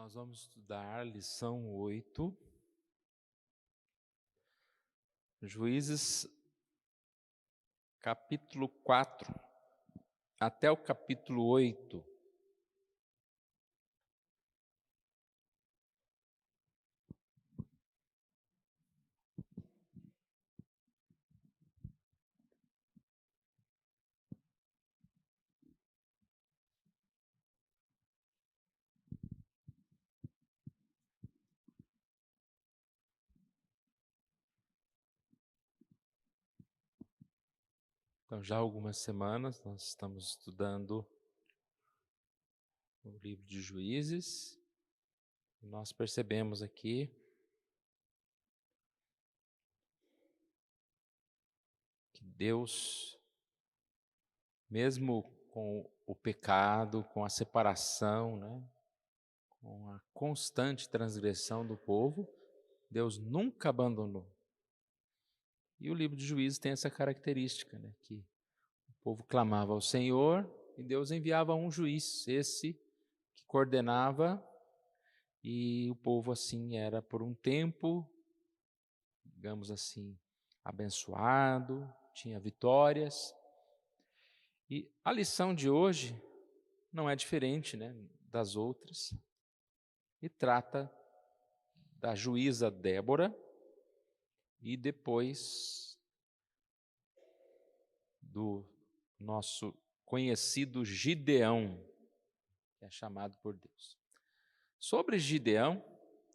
Nós vamos estudar lição 8, Juízes, capítulo 4, até o capítulo 8. Então, já há algumas semanas nós estamos estudando o livro de Juízes. E nós percebemos aqui que Deus, mesmo com o pecado, com a separação, com a constante transgressão do povo, Deus nunca abandonou. E o livro de Juízes tem essa característica, que o povo clamava ao Senhor e Deus enviava um juiz, esse que coordenava, e o povo assim era por um tempo, digamos assim, abençoado, tinha vitórias. E a lição de hoje não é diferente, das outras, e trata da juíza Débora e depois do nosso conhecido Gideão, que é chamado por Deus. Sobre Gideão,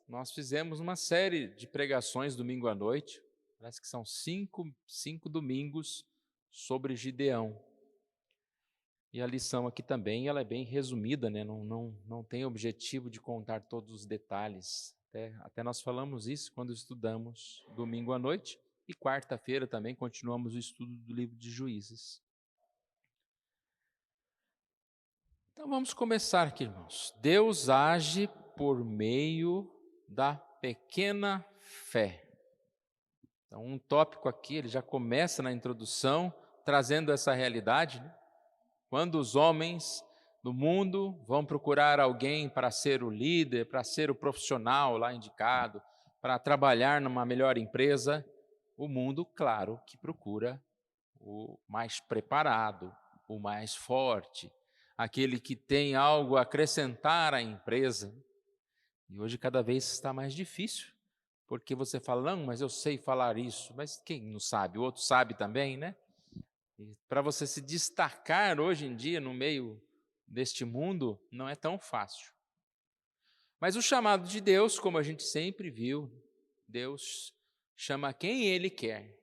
nós fizemos uma série de pregações domingo à noite, parece que são cinco domingos sobre Gideão. E a lição aqui também ela é bem resumida, não tem objetivo de contar todos os detalhes. Até nós falamos isso quando estudamos domingo à noite, e quarta-feira também continuamos o estudo do livro de Juízes. Então vamos começar aqui, irmãos. Deus age por meio da pequena fé. Então, um tópico aqui, ele já começa na introdução, trazendo essa realidade. Quando os homens do mundo vão procurar alguém para ser o líder, para ser o profissional lá indicado, para trabalhar numa melhor empresa, o mundo, claro, que procura o mais preparado, o mais forte, aquele que tem algo a acrescentar à empresa. E hoje cada vez está mais difícil, porque você fala, não, mas eu sei falar isso, mas quem não sabe? O outro sabe também, E para você se destacar hoje em dia no meio deste mundo, não é tão fácil. Mas o chamado de Deus, como a gente sempre viu, Deus chama quem Ele quer.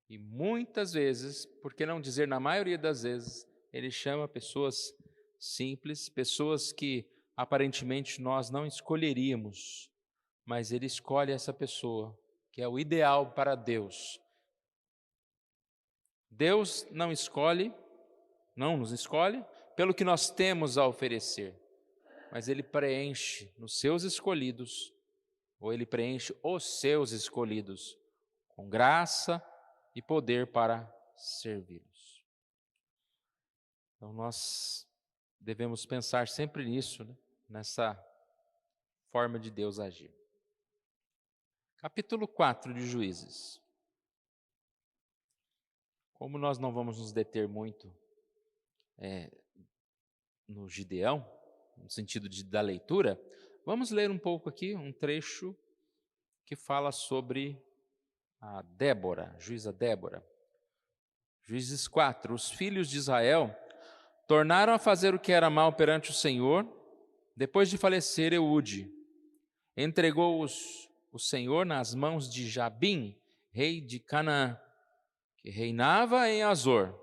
E muitas vezes, por que não dizer na maioria das vezes, Ele chama pessoas simples, pessoas que aparentemente nós não escolheríamos, mas Ele escolhe essa pessoa, que é o ideal para Deus. Deus não nos escolhe pelo que nós temos a oferecer, mas Ele preenche nos seus escolhidos, ou Ele preenche os seus escolhidos, com graça e poder para servi-los. Então nós devemos pensar sempre nisso, nessa forma de Deus agir. Capítulo 4 de Juízes. Como nós não vamos nos deter muito no Gideão, no sentido da leitura, vamos ler um pouco aqui, um trecho que fala sobre a Débora, juíza Débora. Juízes 4. Os filhos de Israel tornaram a fazer o que era mal perante o Senhor, depois de falecer Eude. Entregou-os o Senhor nas mãos de Jabim, rei de Canaã, que reinava em Azor.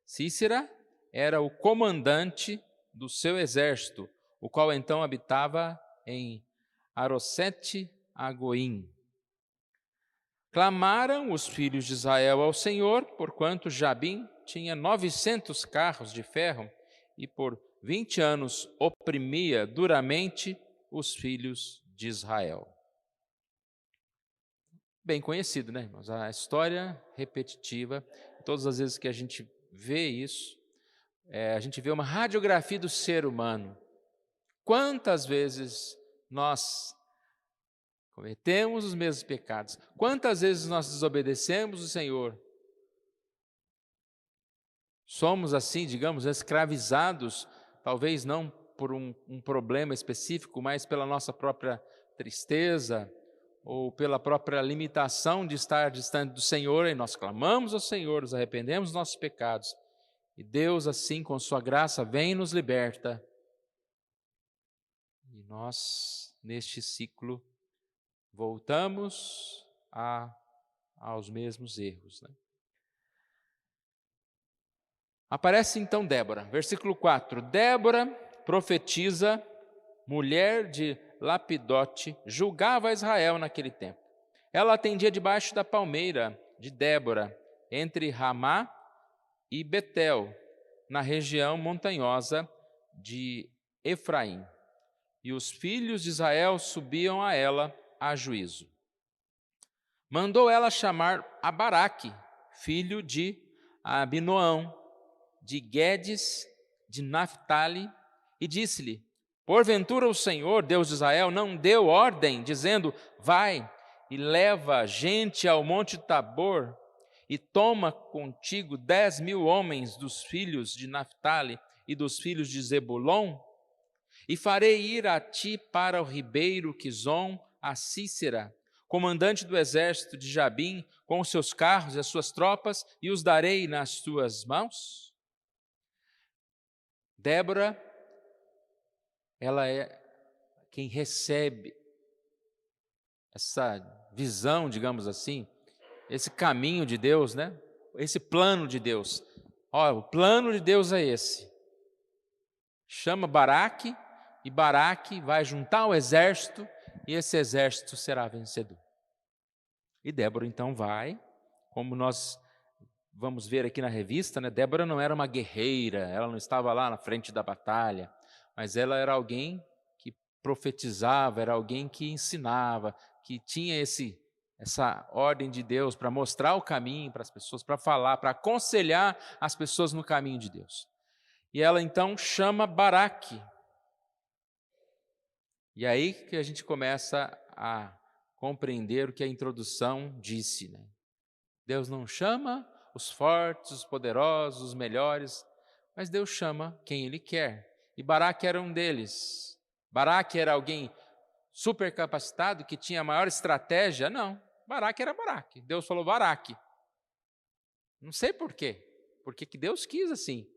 Cícera era o comandante do seu exército, o qual então habitava em Arosete-Agoim. Clamaram os filhos de Israel ao Senhor, porquanto Jabim tinha 900 carros de ferro e por 20 anos oprimia duramente os filhos de Israel. Bem conhecido, irmãos? A história repetitiva, todas as vezes que a gente vê isso, a gente vê uma radiografia do ser humano. Quantas vezes nós cometemos os mesmos pecados? Quantas vezes nós desobedecemos o Senhor? Somos assim, digamos, escravizados, talvez não por um problema específico, mas pela nossa própria tristeza ou pela própria limitação de estar distante do Senhor, e nós clamamos ao Senhor, nos arrependemos dos nossos pecados, e Deus, assim, com sua graça, vem e nos liberta. E nós, neste ciclo, voltamos aos mesmos erros, né? Aparece então Débora, versículo 4. Débora, profetiza, mulher de Lapidote, julgava Israel naquele tempo. Ela atendia debaixo da palmeira de Débora, entre Ramá e Betel, na região montanhosa de Efraim. E os filhos de Israel subiam a ela a juízo. Mandou ela chamar a Baraque, filho de Abinoão, de Guedes, de Naphtali, e disse-lhe: porventura o Senhor, Deus de Israel, não deu ordem, dizendo: vai e leva gente ao monte Tabor, e toma contigo 10.000 homens dos filhos de Naphtali e dos filhos de Zebulon? E farei ir a ti para o ribeiro Quizon, a Cícera, comandante do exército de Jabim, com os seus carros e as suas tropas, e os darei nas tuas mãos? Débora, ela é quem recebe essa visão, digamos assim, esse caminho de Deus, né? Esse plano de Deus. Olha, o plano de Deus é esse. Chama Baraque, e Baraque vai juntar o exército, e esse exército será vencedor. E Débora então vai, como nós vamos ver aqui na revista, né? Débora não era uma guerreira, ela não estava lá na frente da batalha, mas ela era alguém que profetizava, era alguém que ensinava, que tinha essa ordem de Deus para mostrar o caminho para as pessoas, para falar, para aconselhar as pessoas no caminho de Deus. E ela então chama Baraque. E aí que a gente começa a compreender o que a introdução disse, né? Deus não chama os fortes, os poderosos, os melhores, mas Deus chama quem Ele quer. E Baraque era um deles. Baraque era alguém super capacitado, que tinha a maior estratégia? Não, Baraque era Baraque. Deus falou Baraque. Não sei por quê, porque que Deus quis assim.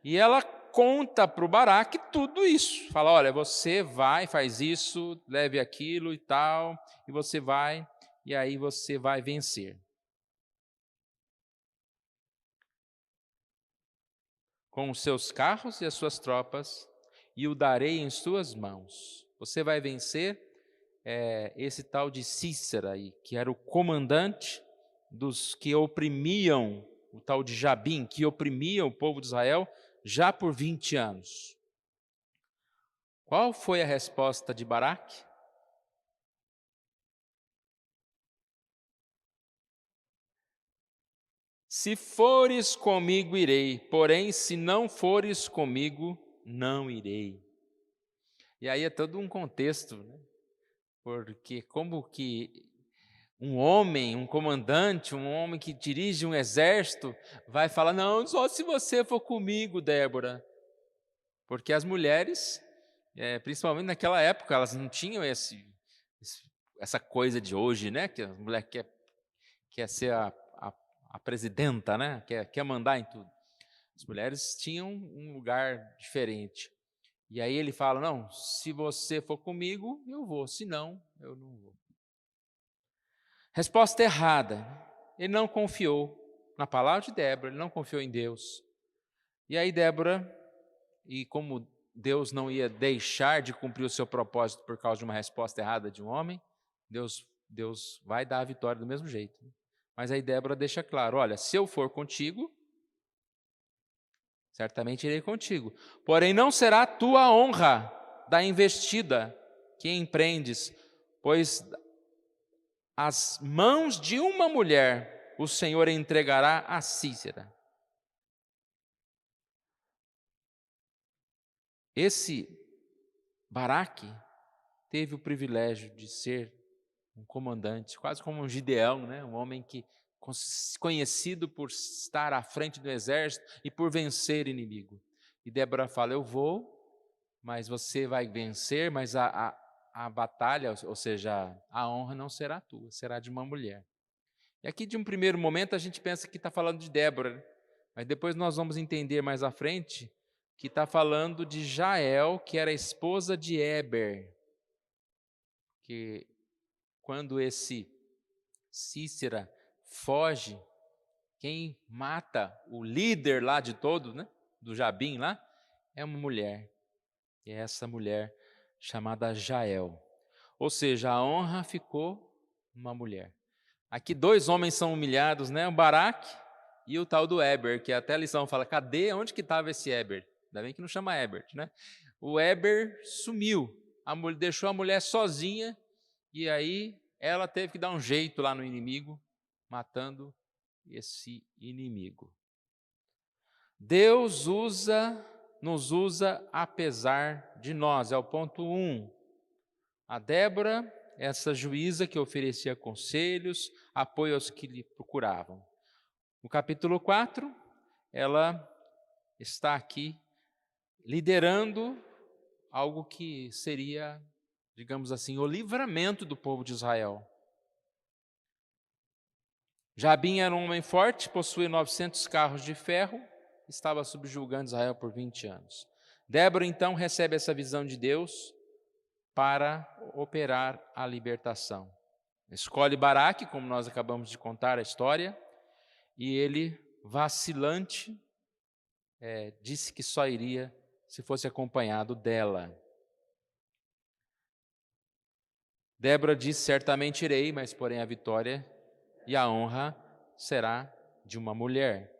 E ela conta para o Baraque tudo isso. Fala, olha, você vai, faz isso, leve aquilo e tal, e você vai, e aí você vai vencer. Com os seus carros e as suas tropas, e o darei em suas mãos. Você vai vencer esse tal de Cícera aí, que era o comandante dos que oprimiam, o tal de Jabim, que oprimia o povo de Israel já por 20 anos. Qual foi a resposta de Baraque? Se fores comigo, irei, porém, se não fores comigo, não irei. E aí é todo um contexto, né? Porque como que um homem, um comandante, um homem que dirige um exército, vai falar, não, só se você for comigo, Débora. Porque as mulheres, principalmente naquela época, elas não tinham essa coisa de hoje, né? Que a mulher quer ser a presidenta, né? Quer mandar em tudo. As mulheres tinham um lugar diferente. E aí ele fala, não, se você for comigo, eu vou, se não, eu não vou. Resposta errada. Ele não confiou na palavra de Débora, ele não confiou em Deus. E aí Débora, e como Deus não ia deixar de cumprir o seu propósito por causa de uma resposta errada de um homem, Deus vai dar a vitória do mesmo jeito. Mas aí Débora deixa claro, olha, se eu for contigo, certamente irei contigo. Porém não será a tua honra da investida que empreendes, pois as mãos de uma mulher o Senhor entregará a Cícera. Esse Baraque teve o privilégio de ser um comandante, quase como um Gideão, né? Um homem que conhecido por estar à frente do exército e por vencer inimigo. E Débora fala, eu vou, mas você vai vencer, mas a batalha, ou seja, a honra não será tua, será de uma mulher. E aqui, de um primeiro momento, a gente pensa que está falando de Débora, né? Mas depois nós vamos entender mais à frente que está falando de Jael, que era esposa de Éber, que quando esse Cícera foge, quem mata o líder lá de todos, né, do Jabim lá, é uma mulher. E é essa mulher chamada Jael. Ou seja, a honra ficou uma mulher. Aqui 2 homens são humilhados, né? O Baraque e o tal do Éber, que até a lição fala, cadê, onde que estava esse Éber? Ainda bem que não chama Éber, né? O Éber sumiu, deixou a mulher sozinha, e aí ela teve que dar um jeito lá no inimigo, matando esse inimigo. Deus nos usa apesar de nós, é o ponto 1. A Débora, essa juíza que oferecia conselhos, apoio aos que lhe procuravam. No capítulo 4, ela está aqui liderando algo que seria, digamos assim, o livramento do povo de Israel. Jabim era um homem forte, possuía 900 carros de ferro, estava subjugando Israel por 20 anos. Débora, então, recebe essa visão de Deus para operar a libertação. Escolhe Baraque, como nós acabamos de contar a história, e ele, vacilante, disse que só iria se fosse acompanhado dela. Débora disse, certamente irei, mas porém a vitória e a honra será de uma mulher.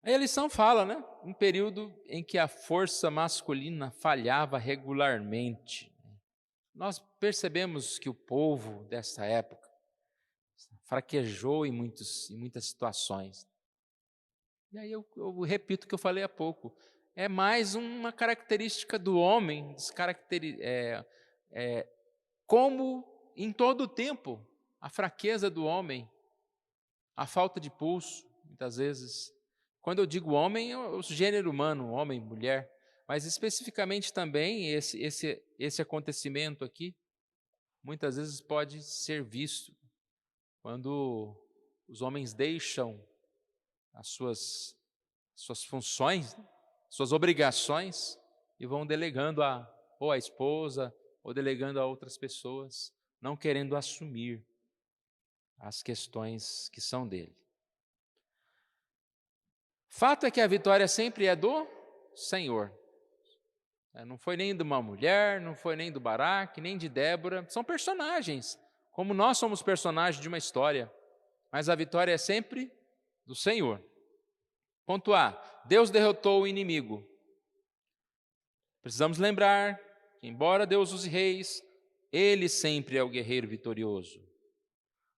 Aí a lição fala, né? Um período em que a força masculina falhava regularmente. Nós percebemos que o povo dessa época fraquejou em muitas situações. E aí eu repito o que eu falei há pouco. É mais uma característica do homem, como em todo o tempo, a fraqueza do homem, a falta de pulso, muitas vezes. Quando eu digo homem, é o gênero humano, homem, mulher, mas especificamente também esse acontecimento aqui, muitas vezes pode ser visto quando os homens deixam as suas funções, suas obrigações, e vão delegando ou a esposa, ou delegando a outras pessoas, não querendo assumir as questões que são dele. Fato é que a vitória sempre é do Senhor. Não foi nem de uma mulher, não foi nem do Baraque, nem de Débora. São personagens, como nós somos personagens de uma história. Mas a vitória é sempre do Senhor. Ponto A. Deus derrotou o inimigo. Precisamos lembrar que, embora Deus use reis, Ele sempre é o guerreiro vitorioso.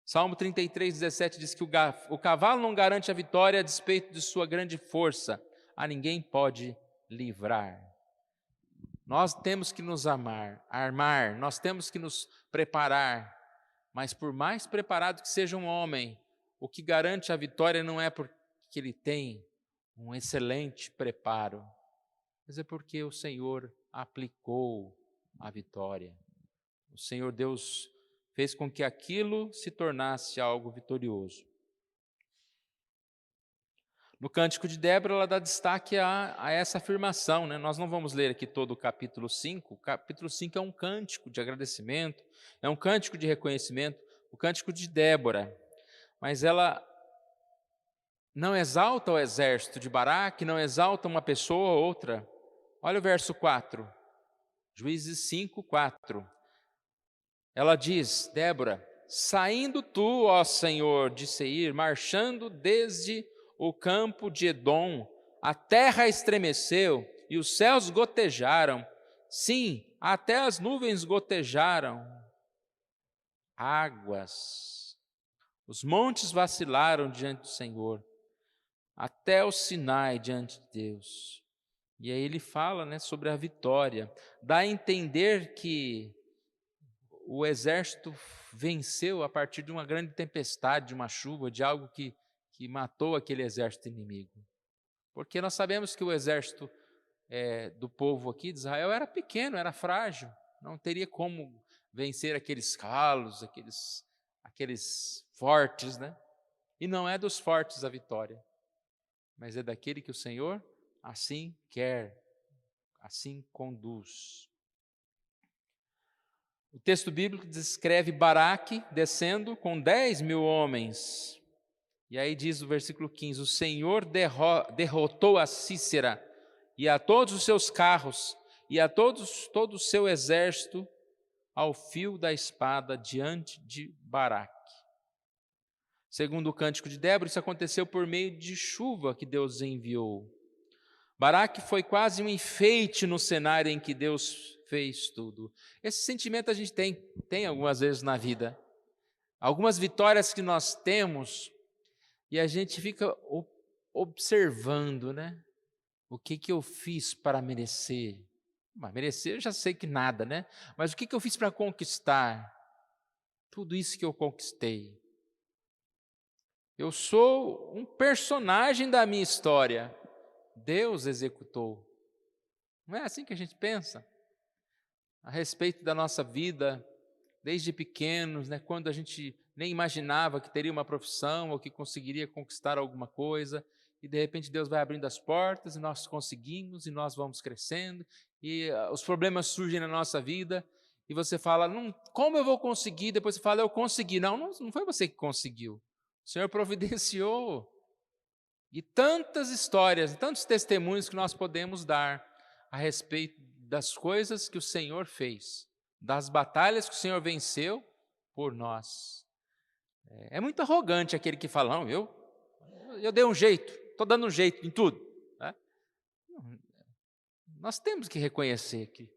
Salmo 33, 17 diz que o cavalo não garante a vitória a despeito de sua grande força. A ninguém pode livrar. Nós temos que nos armar, nós temos que nos preparar. Mas por mais preparado que seja um homem, o que garante a vitória não é porque ele tem um excelente preparo, mas é porque o Senhor aplicou a vitória. O Senhor Deus fez com que aquilo se tornasse algo vitorioso. No Cântico de Débora, ela dá destaque a essa afirmação, né? Nós não vamos ler aqui todo o capítulo 5. O capítulo 5 é um cântico de agradecimento, é um cântico de reconhecimento, o Cântico de Débora. Mas ela não exalta o exército de Baraque, não exalta uma pessoa ou outra. Olha o verso 4, Juízes 5, 4. Ela diz, Débora, saindo tu, ó Senhor, de Seir, marchando desde o campo de Edom, a terra estremeceu e os céus gotejaram. Sim, até as nuvens gotejaram. Águas. Os montes vacilaram diante do Senhor, até o Sinai diante de Deus. E aí ele fala, né, sobre a vitória. Dá a entender que o exército venceu a partir de uma grande tempestade, de uma chuva, de algo que matou aquele exército inimigo. Porque nós sabemos que o exército do povo aqui de Israel era pequeno, era frágil, não teria como vencer aqueles calos, aqueles fortes, né? E não é dos fortes a vitória, mas é daquele que o Senhor assim quer, assim conduz. O texto bíblico descreve Baraque descendo com 10.000 homens. E aí diz o versículo 15: o Senhor derrotou a Sísera e a todos os seus carros e a todo o seu exército ao fio da espada diante de Baraque. Segundo o cântico de Débora, isso aconteceu por meio de chuva que Deus enviou. Baraque foi quase um enfeite no cenário em que Deus fez tudo. Esse sentimento a gente tem algumas vezes na vida. Algumas vitórias que nós temos e a gente fica observando, né? O que eu fiz para merecer? Mas merecer eu já sei que nada, né? Mas o que eu fiz para conquistar tudo isso que eu conquistei? Eu sou um personagem da minha história. Deus executou. Não é assim que a gente pensa? A respeito da nossa vida, desde pequenos, né, quando a gente nem imaginava que teria uma profissão ou que conseguiria conquistar alguma coisa, e de repente Deus vai abrindo as portas e nós conseguimos e nós vamos crescendo, e os problemas surgem na nossa vida, e você fala, como eu vou conseguir? Depois você fala, eu consegui. Não foi você que conseguiu. O Senhor providenciou. E tantas histórias, tantos testemunhos que nós podemos dar a respeito das coisas que o Senhor fez, das batalhas que o Senhor venceu por nós. É muito arrogante aquele que fala, não, eu dei um jeito, estou dando um jeito em tudo. Né? Nós temos que reconhecer que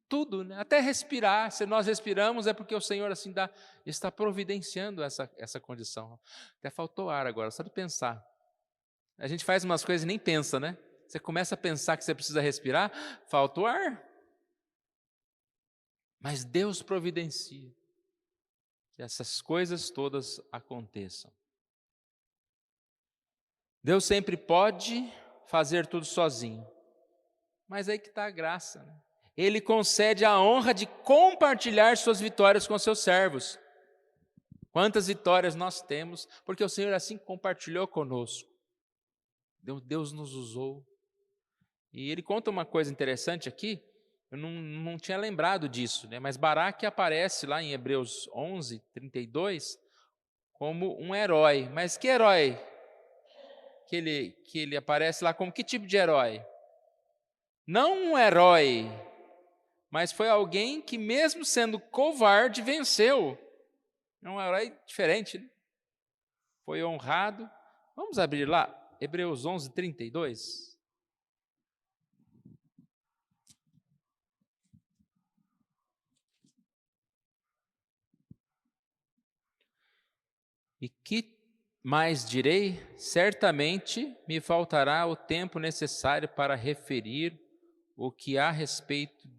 tudo, né, até respirar, se nós respiramos é porque o Senhor assim está providenciando essa condição. Até faltou ar agora, só de pensar. A gente faz umas coisas e nem pensa, né? Você começa a pensar que você precisa respirar, falta o ar. Mas Deus providencia que essas coisas todas aconteçam. Deus sempre pode fazer tudo sozinho, mas aí que está a graça, né? Ele concede a honra de compartilhar suas vitórias com seus servos. Quantas vitórias nós temos, porque o Senhor assim compartilhou conosco. Deus nos usou. E ele conta uma coisa interessante aqui, eu não tinha lembrado disso, né? Mas Baraque aparece lá em Hebreus 11, 32, como um herói. Mas que herói que ele aparece lá como? Que tipo de herói? Não um herói, mas foi alguém que mesmo sendo covarde, venceu. É um herói diferente, né? Foi honrado. Vamos abrir lá, Hebreus 11, 32. E que mais direi? Certamente me faltará o tempo necessário para referir o que há a respeito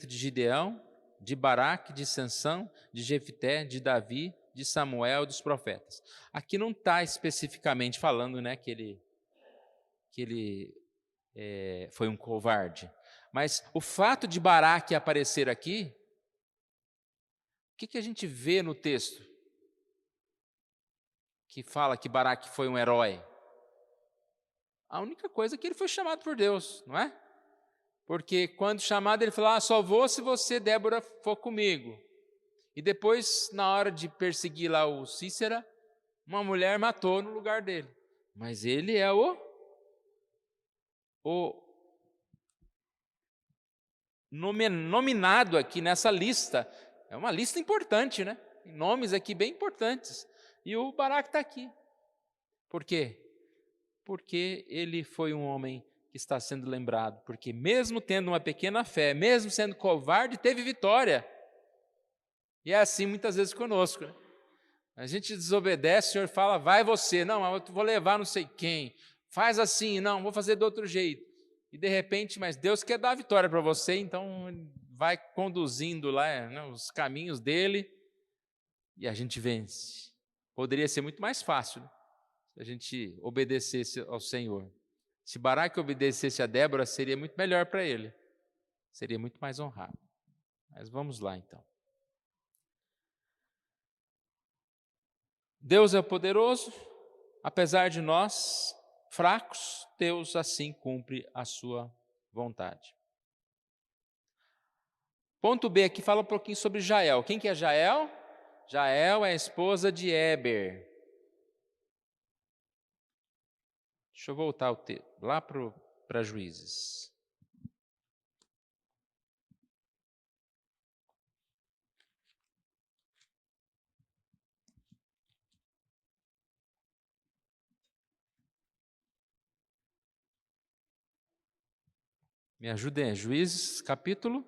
de Gideão, de Baraque, de Sansão, de Jefté, de Davi, de Samuel, dos profetas. Aqui não está especificamente falando, né, que ele foi um covarde, mas o fato de Baraque aparecer aqui, o que a gente vê no texto que fala que Baraque foi um herói? A única coisa é que ele foi chamado por Deus, não é? Porque quando chamado ele falou, só vou se você, Débora, for comigo. E depois, na hora de perseguir lá o Sísera, uma mulher matou no lugar dele. Mas ele é o nominado aqui nessa lista. É uma lista importante, né? Tem nomes aqui bem importantes. E o Baraque está aqui. Por quê? Porque ele foi um homem que está sendo lembrado. Porque mesmo tendo uma pequena fé, mesmo sendo covarde, teve vitória. E é assim muitas vezes conosco, né? A gente desobedece, o Senhor fala, vai você. Não, eu vou levar não sei quem. Faz assim, não, vou fazer do outro jeito. E de repente, mas Deus quer dar a vitória para você, então Ele vai conduzindo lá, né, os caminhos dEle e a gente vence. Poderia ser muito mais fácil, né, se a gente obedecesse ao Senhor. Se Baraque obedecesse a Débora, seria muito melhor para ele. Seria muito mais honrado. Mas vamos lá então. Deus é poderoso, apesar de nós fracos, Deus assim cumpre a sua vontade. Ponto B aqui fala um pouquinho sobre Jael. Quem que é Jael? Jael é a esposa de Éber. Deixa eu voltar o texto lá para Juízes. Me ajudem, Juízes, capítulo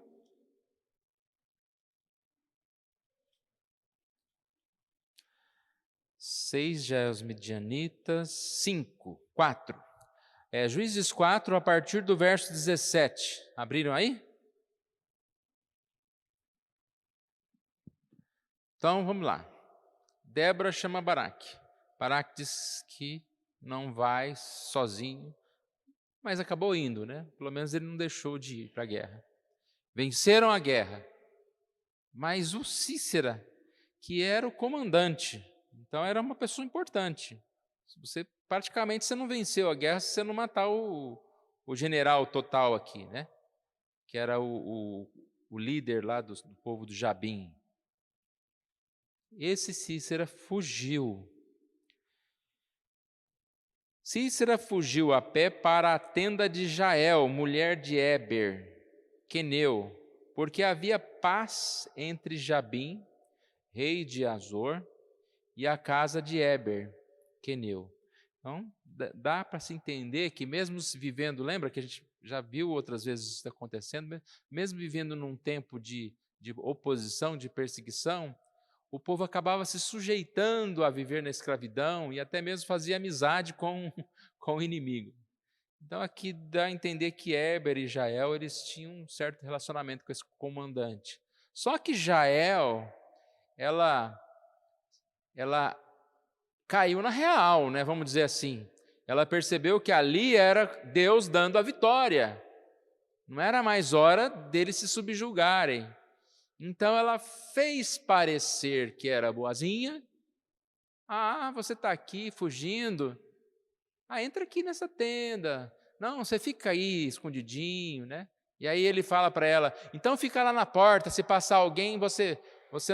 6, já é os midianitas, 5, 4. Juízes 4, a partir do verso 17. Abriram aí? Então, vamos lá. Débora chama Baraque. Baraque diz que não vai sozinho, mas acabou indo, né? Pelo menos ele não deixou de ir para a guerra. Venceram a guerra, mas o Cícera, que era o comandante, então era uma pessoa importante. Praticamente você não venceu a guerra se você não matar o general total aqui, né? Que era o líder lá do povo do Jabim. Esse Cícera fugiu. Cícera fugiu a pé para a tenda de Jael, mulher de Éber, queneu, porque havia paz entre Jabim, rei de Azor, e a casa de Éber, queneu. Então, dá para se entender que mesmo vivendo, lembra que a gente já viu outras vezes isso acontecendo, mesmo vivendo num tempo de oposição, de perseguição, o povo acabava se sujeitando a viver na escravidão e até mesmo fazia amizade com o inimigo. Então aqui dá a entender que Éber e Jael, eles tinham um certo relacionamento com esse comandante. Só que Jael, ela caiu na real, né, vamos dizer assim. Ela percebeu que ali era Deus dando a vitória. Não era mais hora deles se subjugarem. Então ela fez parecer que era boazinha. Você está aqui fugindo? Entra aqui nessa tenda. Não, você fica aí escondidinho, né? E aí ele fala para ela, então fica lá na porta, se passar alguém, você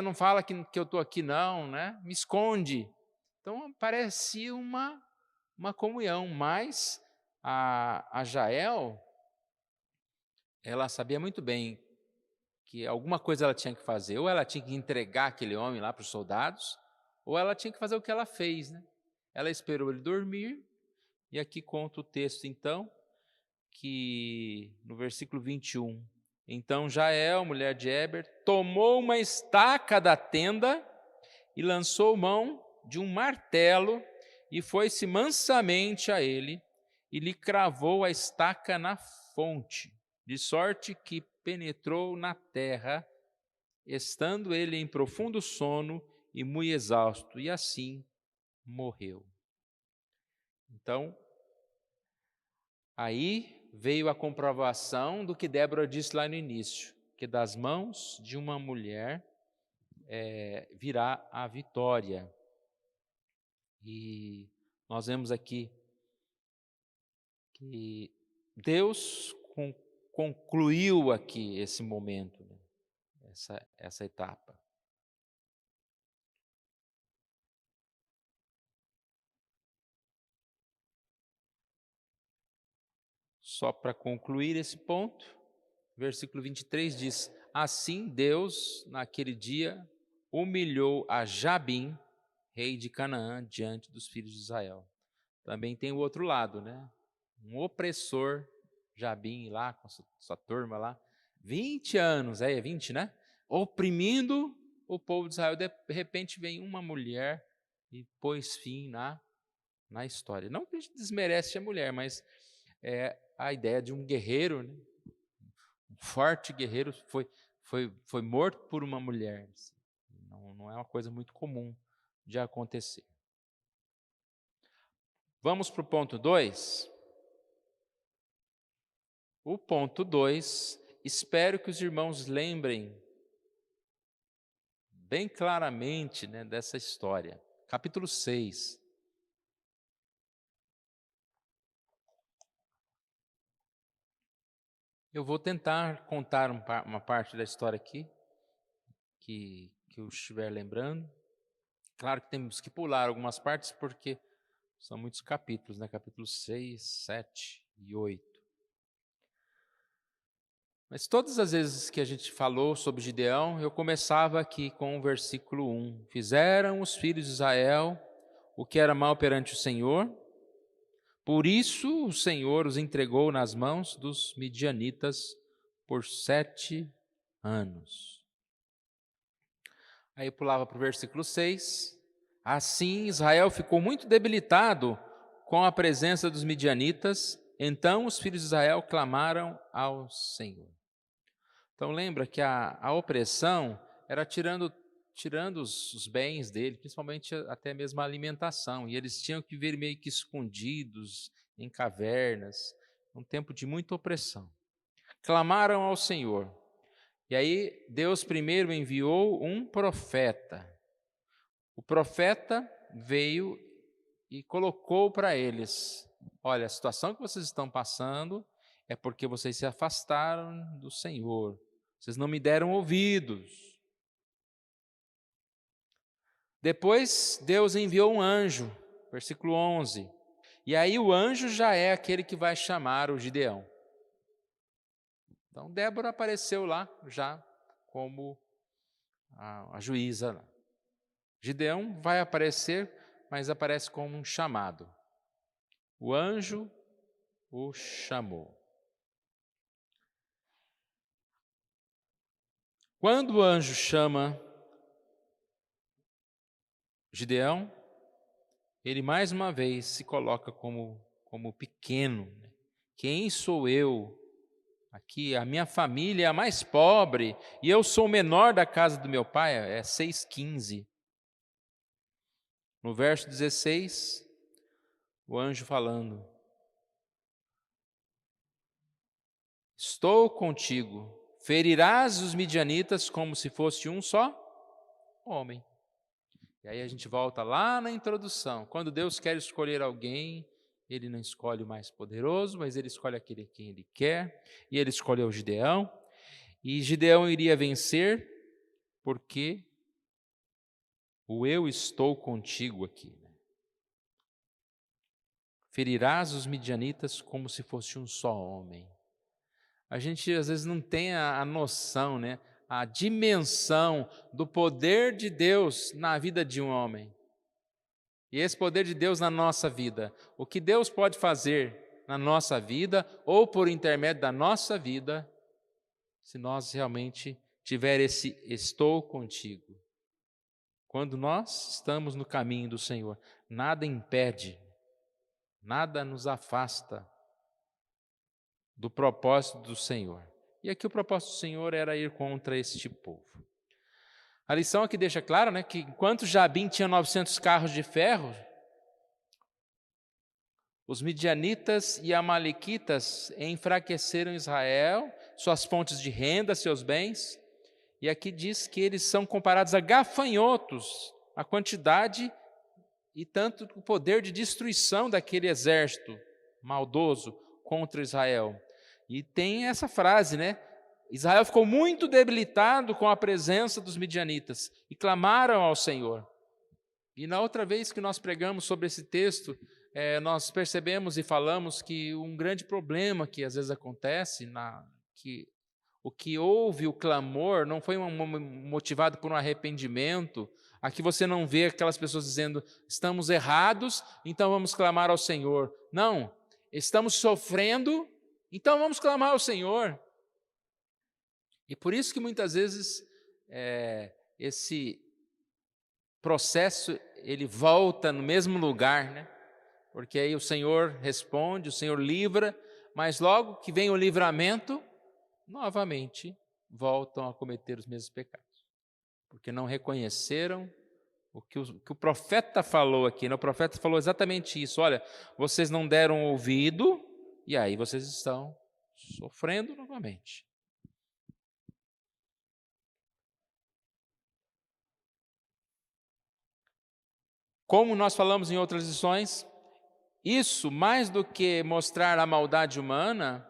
não fala que eu estou aqui não, né? Me esconde. Então parecia uma comunhão, mas a Jael, ela sabia muito bem que alguma coisa ela tinha que fazer, ou ela tinha que entregar aquele homem lá para os soldados, ou ela tinha que fazer o que ela fez, né? Ela esperou ele dormir, e aqui conta o texto então, que no versículo 21, então Jael, mulher de Éber, tomou uma estaca da tenda e lançou mão de um martelo e foi-se mansamente a ele e lhe cravou a estaca na fonte, de sorte que penetrou na terra, estando ele em profundo sono e muito exausto, e assim morreu. Então, aí veio a comprovação do que Débora disse lá no início, que das mãos de uma mulher virá a vitória. E nós vemos aqui que Deus concluiu aqui esse momento, né? essa etapa. Só para concluir esse ponto, versículo 23 diz, assim Deus, naquele dia, humilhou a Jabim, rei de Canaã, diante dos filhos de Israel. Também tem o outro lado, né? Um opressor, Jabim lá, com sua turma lá, 20 anos, 20, né? Oprimindo o povo de Israel. De repente vem uma mulher e pôs fim na história. Não que a gente desmerece a mulher, mas é a ideia de um guerreiro, né? Um forte guerreiro foi morto por uma mulher. Não é uma coisa muito comum de acontecer. Vamos para o ponto 2. O ponto 2, espero que os irmãos lembrem bem claramente, né, dessa história. Capítulo 6. Eu vou tentar contar uma parte da história aqui, que eu estiver lembrando. Claro que temos que pular algumas partes, porque são muitos capítulos, né? Capítulos 6, 7 e 8. Mas todas as vezes que a gente falou sobre Gideão, eu começava aqui com o versículo 1. Fizeram os filhos de Israel o que era mal perante o Senhor, por isso o Senhor os entregou nas mãos dos midianitas por 7 anos. Aí eu pulava para o versículo 6. Assim Israel ficou muito debilitado com a presença dos midianitas, então os filhos de Israel clamaram ao Senhor. Então lembra que a opressão era tirando os bens dele, principalmente até mesmo a alimentação, e eles tinham que vir meio que escondidos em cavernas, um tempo de muita opressão. Clamaram ao Senhor, e aí Deus primeiro enviou um profeta. O profeta veio e colocou para eles: olha, a situação que vocês estão passando é porque vocês se afastaram do Senhor, vocês não me deram ouvidos. Depois Deus enviou um anjo, versículo 11, e aí o anjo já é aquele que vai chamar o Gideão. Então Débora apareceu lá já como a juíza. Gideão vai aparecer, mas aparece como um chamado. O anjo o chamou. Quando o anjo chama Gideão, ele mais uma vez se coloca como pequeno. Quem sou eu? Aqui a minha família é a mais pobre e eu sou o menor da casa do meu pai, é 6,15. No verso 16, o anjo falando: estou contigo, ferirás os midianitas como se fosse um só homem. E aí a gente volta lá na introdução. Quando Deus quer escolher alguém, Ele não escolhe o mais poderoso, mas Ele escolhe aquele quem Ele quer. E Ele escolheu Gideão. E Gideão iria vencer, porque o eu estou contigo aqui. Ferirás os midianitas como se fosse um só homem. A gente às vezes não tem a noção, né? A dimensão do poder de Deus na vida de um homem. E esse poder de Deus na nossa vida, o que Deus pode fazer na nossa vida, ou por intermédio da nossa vida, se nós realmente tiver esse estou contigo. Quando nós estamos no caminho do Senhor, nada impede, nada nos afasta do propósito do Senhor. E aqui o propósito do Senhor era ir contra este povo. A lição aqui deixa claro, né, que enquanto Jabim tinha 900 carros de ferro, os midianitas e amalequitas enfraqueceram Israel, suas fontes de renda, seus bens, e aqui diz que eles são comparados a gafanhotos, a quantidade e tanto o poder de destruição daquele exército maldoso contra Israel. E tem essa frase, né? Israel ficou muito debilitado com a presença dos midianitas e clamaram ao Senhor. E na outra vez que nós pregamos sobre esse texto, nós percebemos e falamos que um grande problema que às vezes acontece, que o que houve, o clamor, não foi motivado por um arrependimento. Aqui você não vê aquelas pessoas dizendo, estamos errados, então vamos clamar ao Senhor. Não, estamos sofrendo, então vamos clamar ao Senhor. E por isso que muitas vezes esse processo ele volta no mesmo lugar, né? Porque aí o Senhor responde, o Senhor livra, mas logo que vem o livramento, novamente voltam a cometer os mesmos pecados, porque não reconheceram o que o profeta falou aqui, né? O profeta falou exatamente isso: olha, vocês não deram ouvido, e aí vocês estão sofrendo novamente. Como nós falamos em outras lições, isso, mais do que mostrar a maldade humana,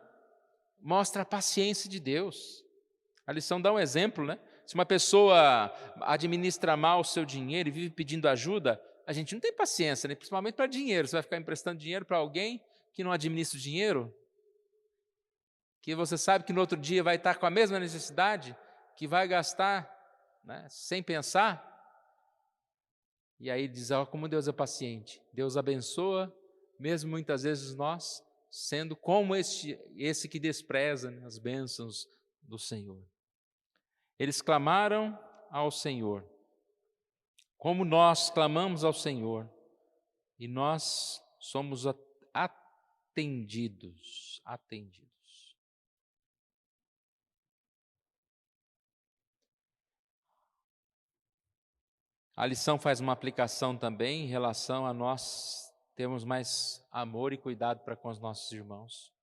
mostra a paciência de Deus. A lição dá um exemplo, né? Se uma pessoa administra mal o seu dinheiro e vive pedindo ajuda, a gente não tem paciência, né? Principalmente para dinheiro. Você vai ficar emprestando dinheiro para alguém que não administra o dinheiro, que você sabe que no outro dia vai estar com a mesma necessidade, que vai gastar, né, sem pensar. E aí diz: ó, como Deus é paciente. Deus abençoa, mesmo muitas vezes nós sendo como esse que despreza, né, as bênçãos do Senhor. Eles clamaram ao Senhor, como nós clamamos ao Senhor, e nós somos atendidos. A lição faz uma aplicação também em relação a nós termos mais amor e cuidado para com os nossos irmãos,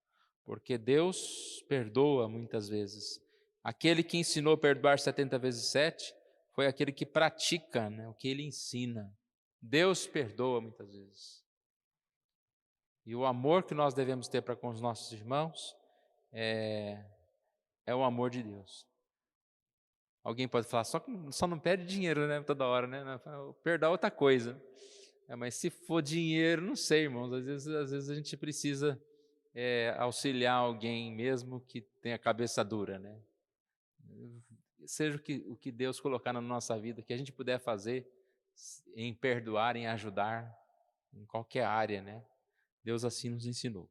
porque Deus perdoa muitas vezes. Aquele que ensinou a perdoar 70 vezes 7 foi aquele que pratica, né, o que ele ensina. Deus perdoa muitas vezes. E o amor que nós devemos ter para com os nossos irmãos é o amor de Deus. Alguém pode falar, só não pede dinheiro, né, toda hora, né? Perdoar é outra coisa. Mas se for dinheiro, não sei, irmãos. Às vezes a gente precisa auxiliar alguém mesmo que tenha cabeça dura, né? Seja o que Deus colocar na nossa vida, que a gente puder fazer em perdoar, em ajudar, em qualquer área, né? Deus assim nos ensinou.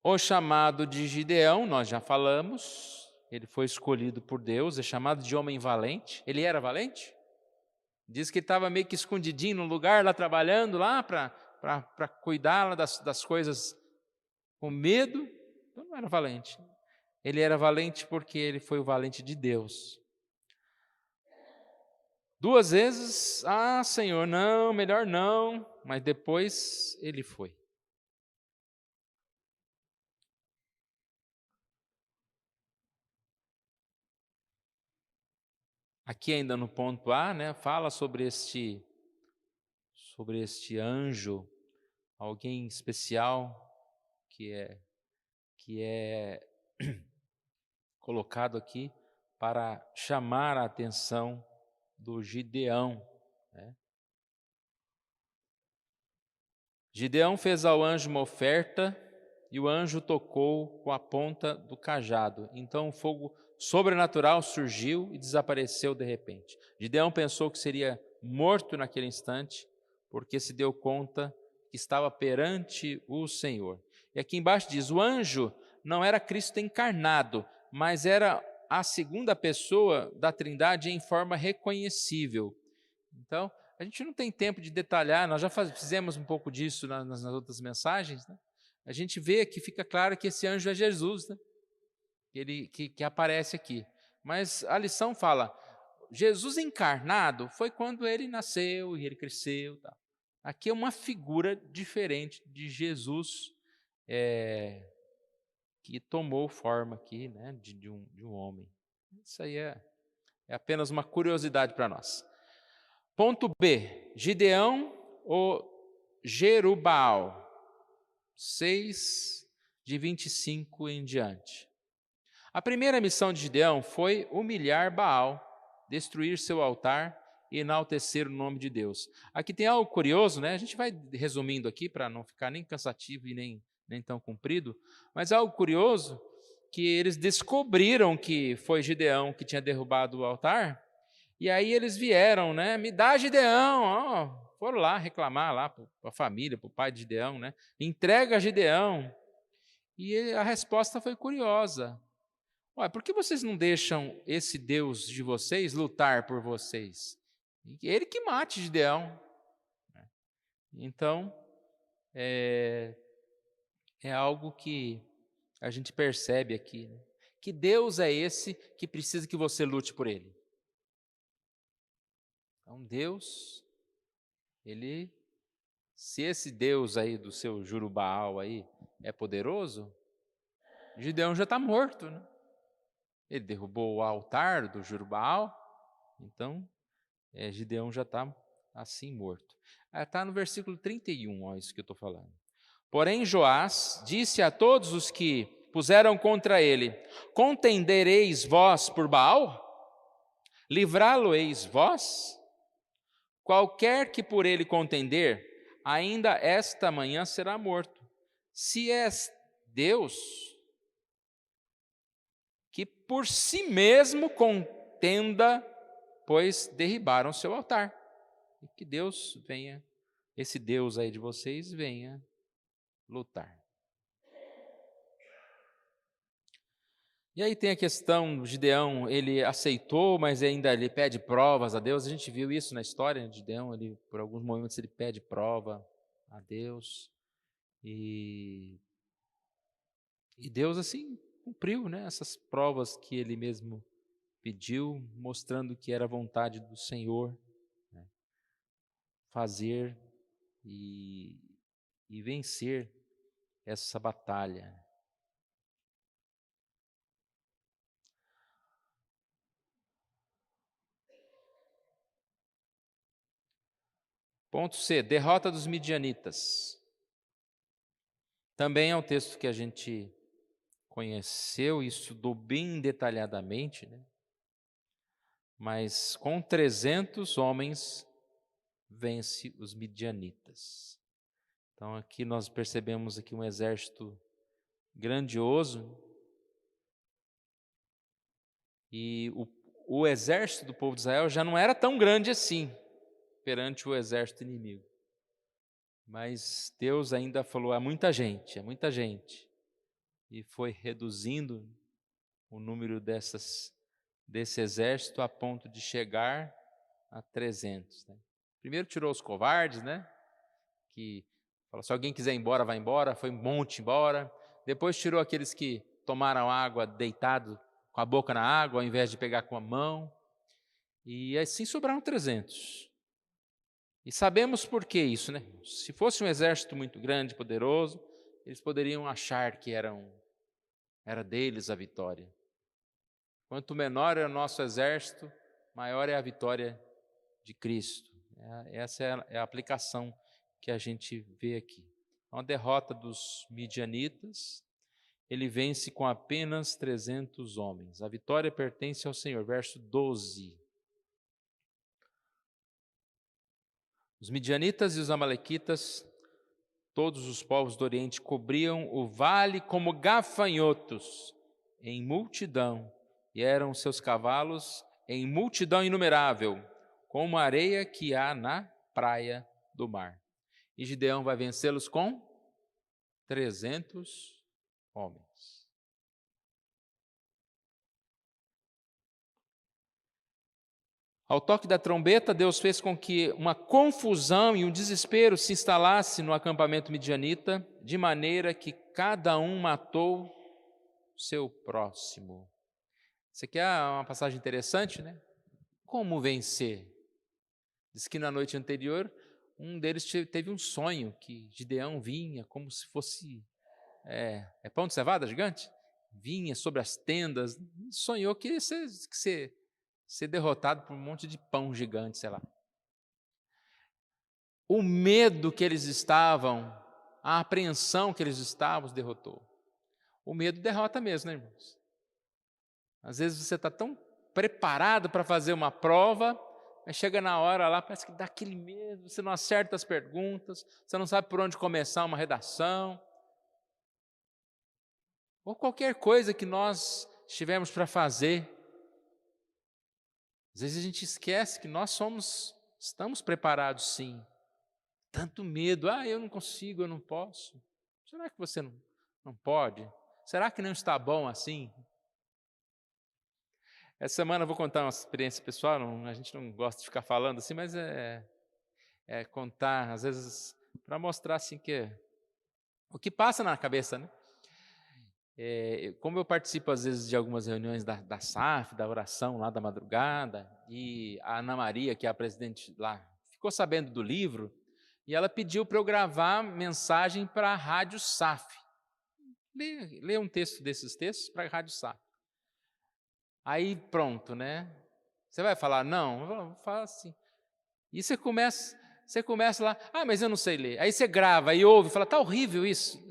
O chamado de Gideão, nós já falamos, ele foi escolhido por Deus, é chamado de homem valente. Ele era valente? Diz que ele estava meio que escondidinho no lugar, lá trabalhando, lá para cuidar lá das coisas com medo. Então não era valente. Ele era valente porque ele foi o valente de Deus. 2 vezes, Senhor, não, melhor não, mas depois ele foi. Aqui ainda no ponto A, né, fala sobre este anjo, alguém especial que é colocado aqui para chamar a atenção do Gideão, né? Gideão fez ao anjo uma oferta e o anjo tocou com a ponta do cajado. Então um fogo sobrenatural surgiu e desapareceu de repente. Gideão pensou que seria morto naquele instante, porque se deu conta que estava perante o Senhor. E aqui embaixo diz: o anjo não era Cristo encarnado, mas era a segunda pessoa da Trindade em forma reconhecível. Então, a gente não tem tempo de detalhar, nós já fizemos um pouco disso nas outras mensagens, né? A gente vê que fica claro que esse anjo é Jesus, né? que aparece aqui. Mas a lição fala, Jesus encarnado foi quando ele nasceu e ele cresceu. Tá? Aqui é uma figura diferente de Jesus, que tomou forma aqui, né, de um homem. Isso aí é apenas uma curiosidade para nós. Ponto B, Gideão ou Jerubbaal, 6 de 25 em diante. A primeira missão de Gideão foi humilhar Baal, destruir seu altar e enaltecer o nome de Deus. Aqui tem algo curioso, né? A gente vai resumindo aqui para não ficar nem cansativo e nem tão comprido, mas algo curioso que eles descobriram que foi Gideão que tinha derrubado o altar. E aí eles vieram, né? Me dá Gideão, foram lá reclamar lá para a família, para o pai de Gideão, né? Entrega Gideão. E a resposta foi curiosa. Por que vocês não deixam esse Deus de vocês lutar por vocês? Ele que mate Gideão. Então, é algo que a gente percebe aqui, né? Que Deus é esse que precisa que você lute por ele. Então, Deus, se esse Deus aí do seu Jurubaal aí é poderoso, Gideão já está morto, né? Ele derrubou o altar do Jurubaal, então Gideão já está assim morto. Está no versículo 31, ó, isso que eu estou falando. Porém, Joás disse a todos os que puseram contra ele: contendereis vós por Baal? Livrá-lo-eis vós? Qualquer que por ele contender, ainda esta manhã será morto. Se és Deus, que por si mesmo contenda, pois derribaram seu altar. E que Deus venha, esse Deus aí de vocês, venha lutar. E aí tem a questão, Gideão, ele aceitou, mas ainda ele pede provas a Deus. A gente viu isso na história de Gideão, ele, por alguns momentos ele pede prova a Deus. E Deus assim cumpriu, né, essas provas que ele mesmo pediu, mostrando que era a vontade do Senhor, né, fazer e vencer essa batalha. Ponto C, derrota dos midianitas. Também é um texto que a gente conheceu e estudou bem detalhadamente, né? Mas com 300 homens vence os midianitas. Então aqui nós percebemos aqui um exército grandioso e o exército do povo de Israel já não era tão grande assim perante o exército inimigo. Mas Deus ainda falou: é muita gente, e foi reduzindo o número desse exército a ponto de chegar a 300. Né? Primeiro tirou os covardes, né? Que falou: se alguém quiser ir embora, vai embora. Foi um monte embora. Depois tirou aqueles que tomaram água deitado com a boca na água, ao invés de pegar com a mão. E assim sobraram 300. E sabemos por que isso, né? Se fosse um exército muito grande, poderoso, eles poderiam achar que era deles a vitória. Quanto menor é o nosso exército, maior é a vitória de Cristo. Essa é a aplicação que a gente vê aqui. A derrota dos midianitas, ele vence com apenas 300 homens. A vitória pertence ao Senhor. Verso 12. Os midianitas e os amalequitas, todos os povos do Oriente, cobriam o vale como gafanhotos, em multidão, e eram seus cavalos em multidão inumerável, como a areia que há na praia do mar. E Gideão vai vencê-los com 300 homens. Ao toque da trombeta, Deus fez com que uma confusão e um desespero se instalasse no acampamento midianita, de maneira que cada um matou seu próximo. Isso aqui é uma passagem interessante, né? Como vencer? Diz que na noite anterior, um deles teve um sonho que Gideão vinha como se fosse pão de cevada gigante, vinha sobre as tendas, sonhou que ia ser derrotado por um monte de pão gigante, sei lá. O medo que eles estavam, a apreensão que eles estavam, os derrotou. O medo derrota mesmo, né, irmãos? Às vezes você está tão preparado para fazer uma prova, mas chega na hora lá, parece que dá aquele medo, você não acerta as perguntas, você não sabe por onde começar uma redação. Ou qualquer coisa que nós estivermos para fazer. Às vezes a gente esquece que nós estamos preparados sim. Tanto medo, eu não consigo, eu não posso. Será que você não pode? Será que não está bom assim? Essa semana eu vou contar uma experiência pessoal, a gente não gosta de ficar falando assim, mas é contar, às vezes, para mostrar assim o que passa na cabeça, né? Como eu participo às vezes de algumas reuniões da SAF, da oração lá da madrugada, e a Ana Maria, que é a presidente lá, ficou sabendo do livro, e ela pediu para eu gravar mensagem para a Rádio SAF. Lê um texto desses textos para a Rádio SAF. Aí pronto, né? Você vai falar, não? Eu vou falar assim. E você começa lá, mas eu não sei ler. Aí você grava e ouve, fala, tá horrível isso.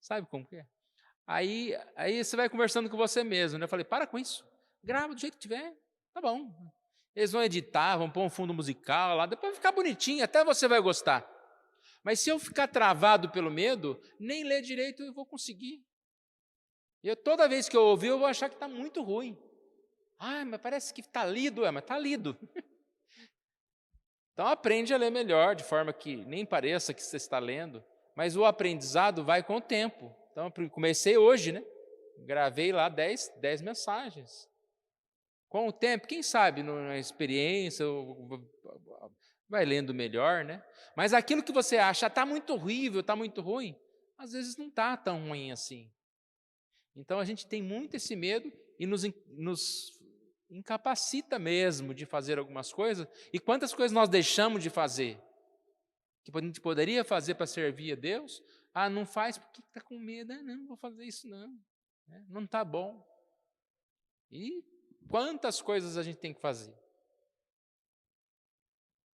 Sabe como que é? Aí você vai conversando com você mesmo, né? Eu falei, para com isso, grava do jeito que tiver, tá bom. Eles vão editar, vão pôr um fundo musical lá, depois vai ficar bonitinho, até você vai gostar. Mas se eu ficar travado pelo medo, nem ler direito eu vou conseguir. Toda vez que eu ouvir, eu vou achar que está muito ruim. Mas parece que está lido, mas está lido. Então aprende a ler melhor, de forma que nem pareça que você está lendo, mas o aprendizado vai com o tempo. Então, eu comecei hoje, né? Gravei lá 10 mensagens. Com o tempo, quem sabe, na experiência, vai lendo melhor, né? Mas aquilo que você acha está muito horrível, está muito ruim, às vezes não está tão ruim assim. Então, a gente tem muito esse medo e nos incapacita mesmo de fazer algumas coisas. E quantas coisas nós deixamos de fazer? Que a gente poderia fazer para servir a Deus? Não faz porque está com medo. Não vou fazer isso não. Não está bom. E quantas coisas a gente tem que fazer?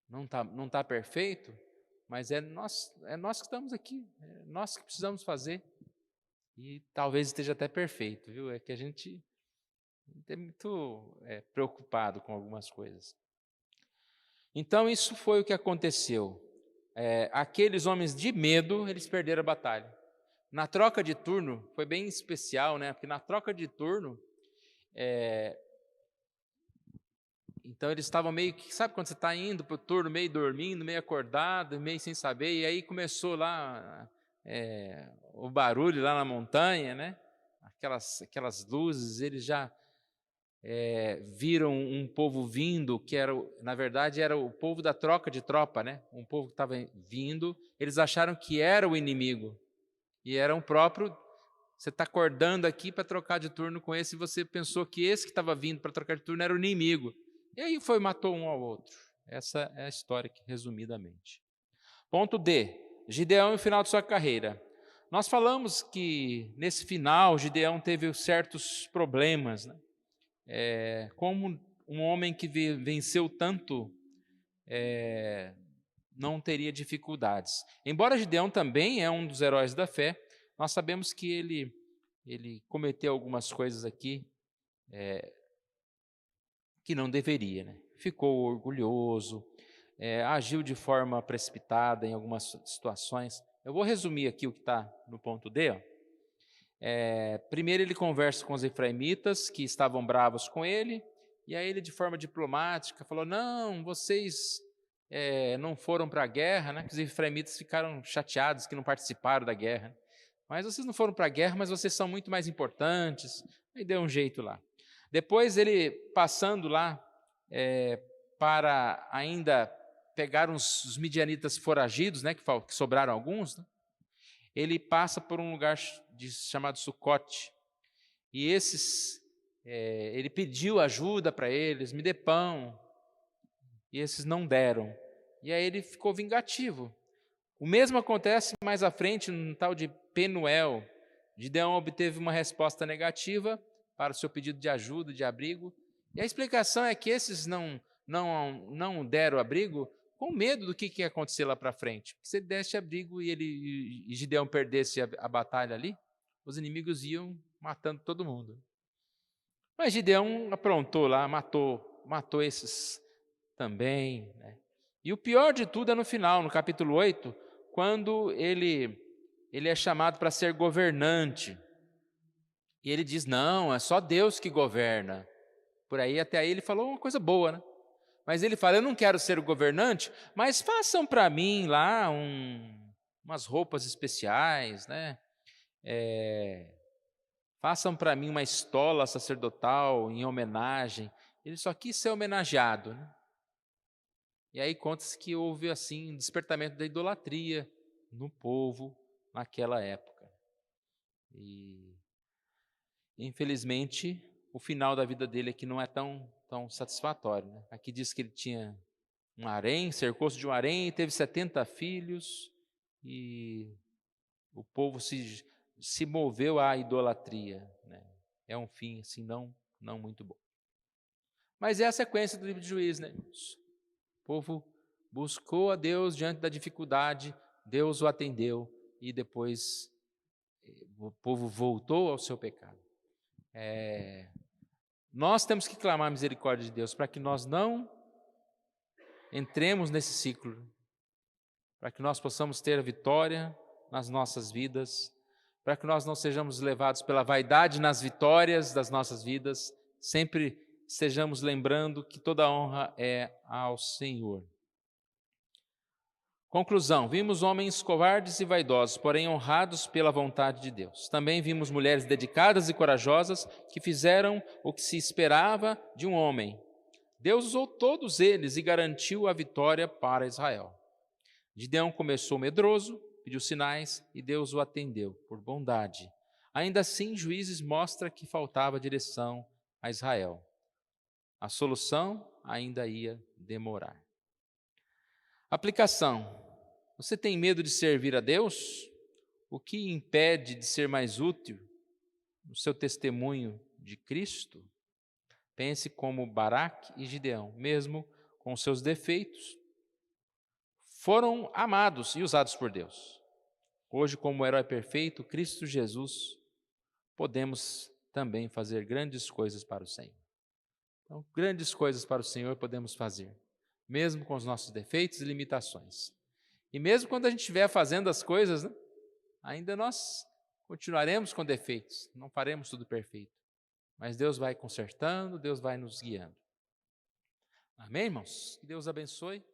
Não tá perfeito, mas é nós que estamos aqui. É nós que precisamos fazer. E talvez esteja até perfeito, viu? É que a gente é muito preocupado com algumas coisas. Então, isso foi o que aconteceu. Aqueles homens de medo, eles perderam a batalha. Na troca de turno, foi bem especial, né? Porque na troca de turno, então eles estavam meio que, sabe quando você está indo para o turno, meio dormindo, meio acordado, meio sem saber, e aí começou lá o barulho lá na montanha, né? Aquelas luzes, eles já viram um povo vindo, que na verdade era o povo da troca de tropa, né? Um povo que estava vindo, eles acharam que era o inimigo, e era um próprio. Você está acordando aqui para trocar de turno com esse, e você pensou que esse que estava vindo para trocar de turno era o inimigo, e aí matou um ao outro. Essa é a história aqui, resumidamente. Ponto D, Gideão e o final de sua carreira. Nós falamos que nesse final Gideão teve certos problemas, né? Como um homem que venceu tanto, não teria dificuldades. Embora Gideão também é um dos heróis da fé, nós sabemos que ele cometeu algumas coisas aqui que não deveria, né? Ficou orgulhoso, agiu de forma precipitada em algumas situações. Eu vou resumir aqui o que está no ponto D. Primeiro ele conversa com os efraimitas que estavam bravos com ele, e aí ele de forma diplomática falou, não, vocês não foram para a guerra, né? Que os efraimitas ficaram chateados que não participaram da guerra. Mas vocês não foram para a guerra, mas vocês são muito mais importantes. Aí deu um jeito lá. Depois ele passando lá para ainda pegar os midianitas foragidos, né? Que sobraram alguns, né? Ele passa por um lugar chamado Sucote, e ele pediu ajuda para eles, me dê pão, e esses não deram, e aí ele ficou vingativo. O mesmo acontece mais à frente, no tal de Penuel. Gideão obteve uma resposta negativa para o seu pedido de ajuda, de abrigo, e a explicação é que esses não deram abrigo com medo do que ia acontecer lá para frente. Se ele desse abrigo e Gideão perdesse a batalha ali, os inimigos iam matando todo mundo. Mas Gideão aprontou lá, matou esses também, né? E o pior de tudo é no final, no capítulo 8, quando ele é chamado para ser governante. E ele diz, não, é só Deus que governa. Por aí, até aí ele falou uma coisa boa, né? Mas ele fala, eu não quero ser o governante, mas façam para mim lá umas roupas especiais, né? façam para mim uma estola sacerdotal em homenagem. Ele só quis ser homenageado, né? E aí conta-se que houve assim um despertamento da idolatria no povo naquela época. E infelizmente o final da vida dele aqui não é tão satisfatório, né? Aqui diz que ele tinha um harém, cercou-se de um harém, teve 70 filhos e o povo se moveu à idolatria, né? É um fim assim não muito bom. Mas é a sequência do livro de Juízes, né? O povo buscou a Deus diante da dificuldade, Deus o atendeu e depois o povo voltou ao seu pecado. Nós temos que clamar a misericórdia de Deus para que nós não entremos nesse ciclo, para que nós possamos ter a vitória nas nossas vidas, para que nós não sejamos levados pela vaidade nas vitórias das nossas vidas, sempre estejamos lembrando que toda a honra é ao Senhor. Conclusão: vimos homens covardes e vaidosos, porém honrados pela vontade de Deus. Também vimos mulheres dedicadas e corajosas que fizeram o que se esperava de um homem. Deus usou todos eles e garantiu a vitória para Israel. Gideão começou medroso, pediu sinais e Deus o atendeu por bondade. Ainda assim, Juízes mostra que faltava direção a Israel. A solução ainda ia demorar. Aplicação: você tem medo de servir a Deus? O que impede de ser mais útil no seu testemunho de Cristo? Pense como Baraque e Gideão, mesmo com seus defeitos, foram amados e usados por Deus. Hoje, como herói perfeito, Cristo Jesus, podemos também fazer grandes coisas para o Senhor. Então, grandes coisas para o Senhor podemos fazer, mesmo com os nossos defeitos e limitações. E mesmo quando a gente estiver fazendo as coisas, né, ainda nós continuaremos com defeitos, não faremos tudo perfeito. Mas Deus vai consertando, Deus vai nos guiando. Amém, irmãos? Que Deus abençoe.